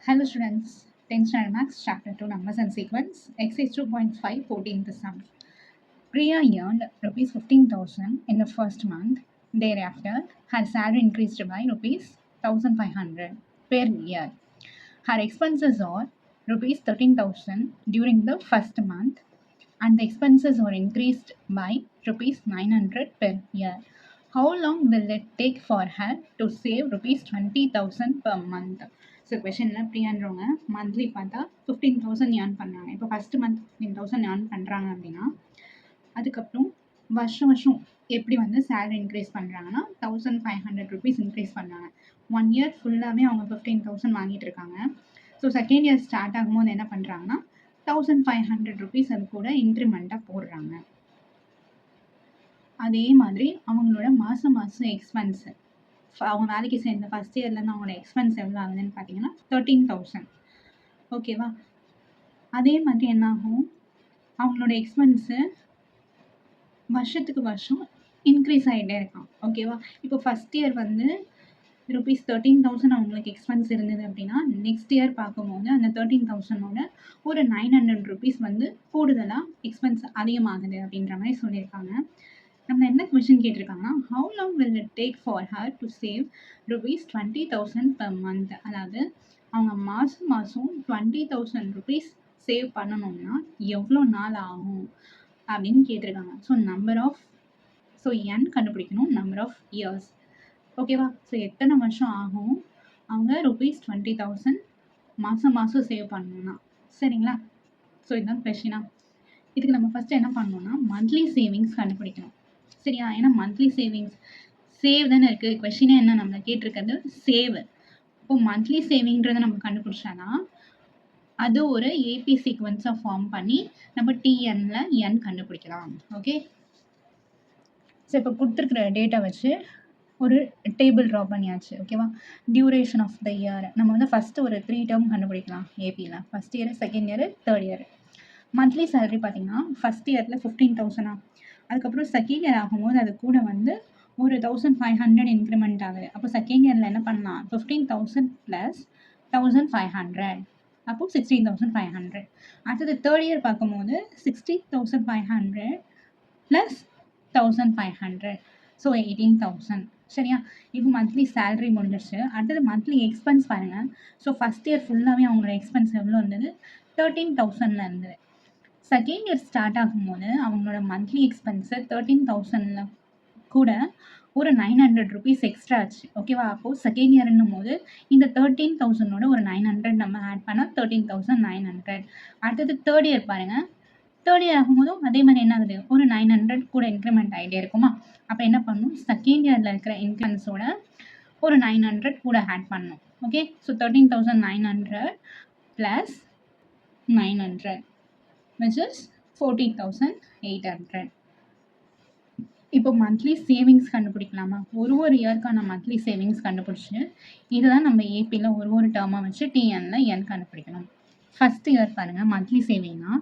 Hello students, 10th standard maths chapter 2 numbers and sequence exercise 2.5 14th sum. Priya earned rupees 15,000 in the first month. Thereafter, her salary increased by rupees 1,500 per year. Her expenses are rupees 13,000 during the first month and the expenses are increased by rupees 900 per year. How long will it take for her to save rupees 20,000 per month? So கொஷனில் பிரியான்றவங்க monthly பார்த்தா 15,000 earn பண்ணாங்க. இப்போ first month 15,000 earn பண்ணுறாங்க அப்படின்னா அதுக்கப்புறம் வருஷம் வருஷம் எப்படி வந்து சேலரி இன்க்ரீஸ் பண்ணுறாங்கன்னா 1,500 ருபீஸ் இன்க்ரீஸ் பண்ணுறாங்க. 1 இயர் ஃபுல்லாகவே அவங்க 15,000 வாங்கிட்டு இருக்காங்க. ஸோ செகண்ட் இயர் ஸ்டார்ட் ஆகும்போது என்ன பண்ணுறாங்கன்னா 1,500 ருபீஸ் அது கூட இன்க்ரிமெண்ட்டாக போடுறாங்க. அதே மாதிரி அவங்களோட மாதம் எக்ஸ்பென்ஸு அவங்க வேலைக்கு சேர்ந்த ஃபஸ்ட் இயர்லேருந்து அவங்களோட எக்ஸ்பென்ஸ் எவ்வளோ ஆகுதுன்னு பார்த்தீங்கன்னா 13,000. ஓகேவா? அதே மாதிரி என்ன ஆகும், அவங்களோட எக்ஸ்பென்ஸு வருஷத்துக்கு வருஷம் இன்க்ரீஸ் ஆகிட்டே இருக்கான். ஓகேவா? இப்போ ஃபஸ்ட் இயர் வந்து rupees 13,000 அவங்களுக்கு எக்ஸ்பென்ஸ் இருந்தது அப்படின்னா நெக்ஸ்ட் இயர் பார்க்கும்போது அந்த 13,000ஓட ஒரு 900 ருபீஸ் வந்து கூடுதலாக எக்ஸ்பென்ஸ் அதிகமாகுது அப்படின்ற மாதிரி சொல்லியிருக்காங்க. நம்ம என்ன கொஷின் கேட்டிருக்காங்கன்னா, how long will it take for her to save rupees 20,000 per month. அதாவது அவங்க மாதம் 20,000 ருபீஸ் சேவ் பண்ணணும்னா எவ்வளோ நாள் ஆகும் அப்படின்னு கேட்டிருக்காங்க. ஸோ என் கண்டுபிடிக்கணும், நம்பர் ஆஃப் இயர்ஸ். ஓகேவா? ஸோ எத்தனை வருஷம் ஆகும் அவங்க rupees 20,000 மாதம் சேவ் பண்ணணும்னா. சரிங்களா? ஸோ இதுதான் கொஷினா. இதுக்கு நம்ம ஃபஸ்ட்டு என்ன பண்ணணும்னா மந்த்லி சேவிங்ஸ் கண்டுபிடிக்கணும். சரியா? ஏன்னா மந்த்லி சேவ் தானே இருக்குது. கொஷினே என்ன நம்மளை கேட்டிருக்கிறது சேவ். இப்போ மந்த்லி சேவிங்கிறத நம்ம கண்டுபிடிச்சாதான் அது ஒரு ஏபி சீக்வன்ஸாக ஃபார்ம் பண்ணி நம்ம டிஎன்ல என் கண்டுபிடிக்கலாம். ஓகே? ஸோ இப்போ கொடுத்துருக்குற டேட்டா வச்சு ஒரு டேபிள் ட்ரா பண்ணியாச்சு. ஓகேவா? டியூரேஷன் ஆஃப் த இயர் நம்ம வந்து ஃபஸ்ட்டு ஒரு 3 டேர்ம் கண்டுபிடிக்கலாம் ஏபியில். First year, second year, third year. Monthly salary பார்த்தீங்கன்னா ஃபஸ்ட் இயரில் 15,000. அதுக்கப்புறம் செகண்ட் இயர் ஆகும்போது அது கூட வந்து ஒரு 1,500 இன்க்ரிமெண்ட் ஆகுது. அப்போ செகண்ட் இயரில் என்ன பண்ணலாம், 15,000 + 1,500 அப்போ 16,500. அடுத்தது தேர்ட் இயர் பார்க்கும்போது 60,500 + 1,500 ஸோ 18,000. சரியா? இப்போ மந்த்லி சேலரி முடிஞ்சிருச்சு. அடுத்தது மந்த்லி எக்ஸ்பென்ஸ் பாருங்கள். ஸோ ஃபஸ்ட் இயர் ஃபுல்லாகவே அவங்களோட எக்ஸ்பென்ஸ் எவ்வளோ இருந்தது, 13,000 இருந்தது. செகண்ட் இயர் ஸ்டார்ட் ஆகும்போது அவங்களோட மந்த்லி எக்ஸ்பென்ஸு 13,000 கூட ஒரு 900 ருபீஸ் எக்ஸ்ட்ரா ஆச்சு. ஓகேவா? அப்போது செகண்ட் இயர்ன்னும் போது இந்த 13,000ஓட ஒரு 900 நம்ம ஆட் பண்ணால் 13,900. அடுத்தது தேர்ட் இயர் பாருங்கள். தேர்ட் இயர் ஆகும்போதும் அதே மாதிரி என்ன ஆகுது, ஒரு 900 கூட இன்க்ரிமெண்ட் ஆகிட்டே இருக்குமா. அப்போ என்ன பண்ணணும், செகண்ட் இயரில் இருக்கிற இன்க்ரிமெண்ட்ஸோட ஒரு 900 கூட ஆட் பண்ணணும். ஓகே? So 13,900 + 900 which is 14,800. இப்போ மந்த்லி சேவிங்ஸ் கண்டுபிடிக்கலாமா? ஒரு இயர்க்கான மந்த்லி சேவிங்ஸ் கண்டுபிடிச்சி இதுதான் நம்ம ஏபியில் ஒரு டேர்மாக வச்சு டிஎன்ல என் கண்டுபிடிக்கணும். ஃபஸ்ட் இயர் பாருங்கள், மந்த்லி சேவிங்னா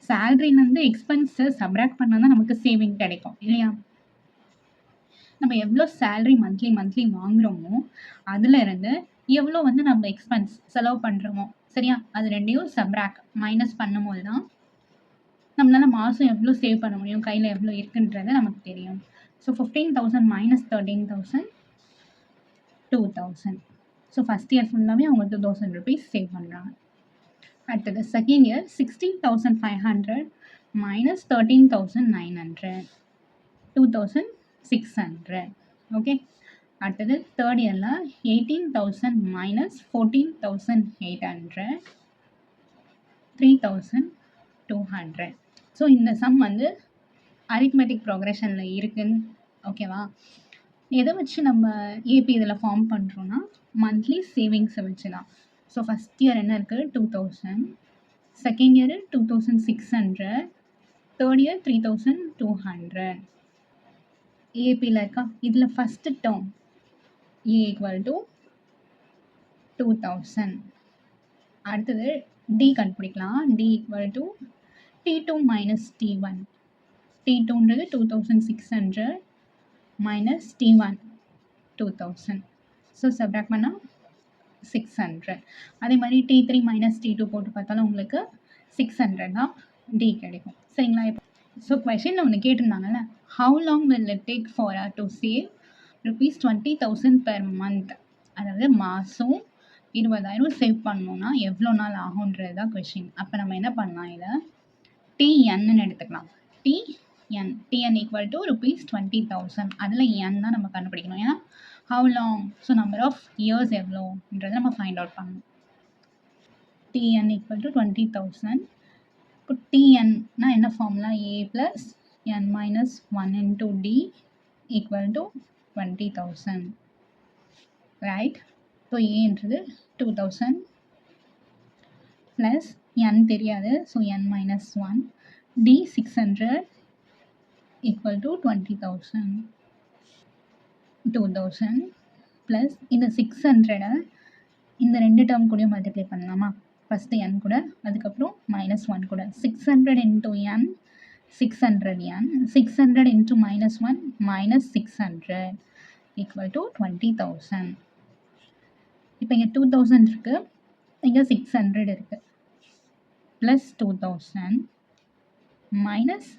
சேலரிலேருந்து எக்ஸ்பென்ஸை சப்ராக்ட் பண்ணால் தான் நமக்கு சேவிங் கிடைக்கும் இல்லையா? நம்ம எவ்வளோ சேலரி மந்த்லி வாங்குகிறோமோ அதிலிருந்து எவ்வளோ வந்து நம்ம எக்ஸ்பென்ஸ் செலவு பண்ணுறோமோ, சரியா? அது ரெண்டையும் சப்ராக்ட் மைனஸ் பண்ணும்போது தான் நம்மளால் மாதம் எவ்வளோ சேவ் பண்ண முடியும், கையில் எவ்வளோ இருக்குன்றது நமக்கு தெரியும். ஸோ 15,000 - 13,000 2,000. ஸோ ஃபஸ்ட் இயர் ஃபுல்லாகவே அவங்க 2,000 ருபீஸ் சேவ் பண்ணுறாங்க. அடுத்தது செகண்ட் இயர் 16,500 - 13,900 2,600. ஓகே? அடுத்தது தேர்ட் இயரில் 18,000 - 14,800 3,200. ஸோ இந்த சம் வந்து அரித்மெட்டிக் ப்ரோக்ரெஷனில் இருக்குன்னு. ஓகேவா? எதை வச்சு நம்ம ஏபி இதில் ஃபார்ம் பண்ணுறோன்னா மந்த்லி சேவிங்ஸை வச்சு தான். ஸோ ஃபஸ்ட் இயர் என்ன இருக்குது, 2,000. Second year 2,600. Third year 3,200. ஏபியில் இருக்கா? இதில் ஃபஸ்ட்டு டேர்ம் ஏ = 2,000. அடுத்தது டி கண்டுபிடிக்கலாம். D = T2 - T1. T2ன்றது 2,600 - T1 2,000. So subtract பண்ணால் 600. அதே மாதிரி T3 மைனஸ் T2 போட்டு பார்த்தாலும் உங்களுக்கு 600 தான் D கிடைக்கும். சரிங்களா? ஸோ கொஷின் ஒன்று கேட்டிருந்தாங்கல்ல, how long will it take for her to save ₹20,000 per month. அதாவது மாதம் 20,000 சேவ் பண்ணணும்னா எவ்வளோ நாள் ஆகுன்றது தான் கொஷின். அப்போ நம்ம என்ன பண்ணலாம், இதை TNன்னு எடுத்துக்கலாம். TN equal to ₹20,000. அதில் என் தான் நம்ம கண்டுபிடிக்கணும். ஏன்னா how long, so number of years எவ்வளோன்றதை நம்ம ஃபைண்ட் அவுட் பண்ணணும். TN equal to 20,000. இப்போ TNனா என்ன formula, A + n - 1 × D equal to 20,000. Right? So ஏன்றது 2000 ப்ளஸ் n தெரியாது, so n - 1, D 600 equal to 20,000. 2000 plus இந்த 600 இந்த ரெண்டு டேர்ம் கூட மல்டிப்ளை பண்ணலாமா? ஃபஸ்ட்டு n கூட, அதுக்கப்புறம் -1 கூட. 600 × n 600n, 600 × -1 -600 ஈக்குவல் டு 20,000. இப்போ இங்கே 2000 இருக்குது, இங்கே 600 இருக்குது. Plus 2000 minus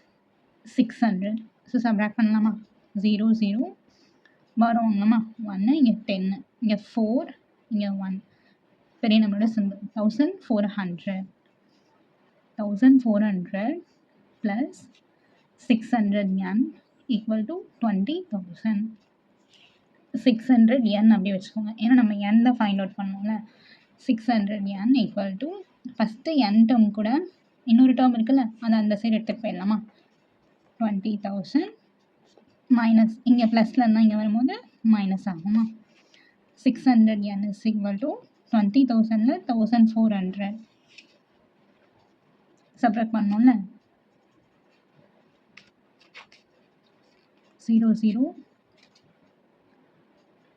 600. ஸோ சப்ராக்ட் பண்ணலாமா? 0 0 பாரம் வாங்கலாமா? 1, இங்கே 10, இங்கே 4, இங்கே 1. பெரிய நம்மளோட simple 1400 plus 600n equal to 20,000. 600n அப்படி வச்சுக்கோங்க, ஏன்னா நம்ம n தான் ஃபைண்ட் அவுட் பண்ணோம்ல. 600n equal to first n term கூட இன்னொரு டேர்ம் இருக்குல்ல, அதை அந்த சைடு எடுத்துகிட்டு போயிடலாமா? 20,000 மைனஸ் இங்கே ப்ளஸில் இருந்தால் இங்கே வரும்போது மைனஸ் ஆகுமா? 600n இஸ் ஈக்குவல் டு 20,000ல் 1400 சப்ராக்ட் பண்ணோம்ல. 0 0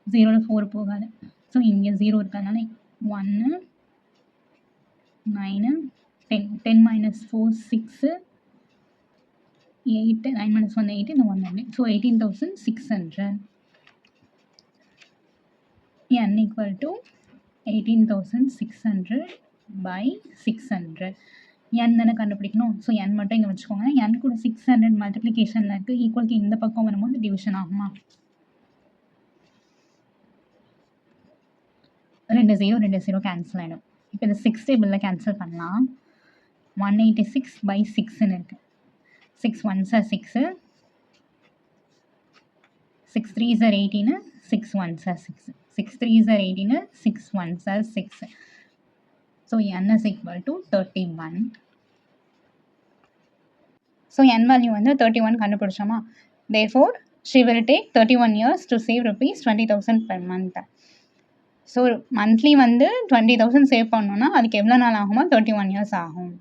0ல் 4 போகாது, ஸோ இங்கே 0 இருக்கிறதுனால 1 9 10 10 - 4 6 8 9 - 1 8 இந்த 1 9, so 18,600. n equal to 18,600 by 600. n தானே கண்டுபிடிக்கணும், ஸோ n மட்டும் இங்கே வச்சுக்கோங்க. n கூட 600 மல்டிப்ளிகேஷனில் இருக்குது, ஈக்குவலுக்கு இந்த பக்கம் வரும்போது டிவிஷன் ஆகுமா? 2 0 கேன்சல் ஆகிடும். இப்போ இந்த 6 டேபிளில் கேன்சல் பண்ணலாம். 186/6ன்னு இருக்குது. 6 1s are 6, 6 3s are 18, 6 1s are 6, 6 3s are 18, 6 1s are 6. So n is equal to 31. So n value வந்து 31 கண்டுபிடிச்சோமா? Therefore she will take 31 years to save ₹20,000 per month. So monthly வந்து 20,000 save பண்ணோன்னா அதுக்கு எவ்வளோ நாள் ஆகுமா? 31 years ஆகும்.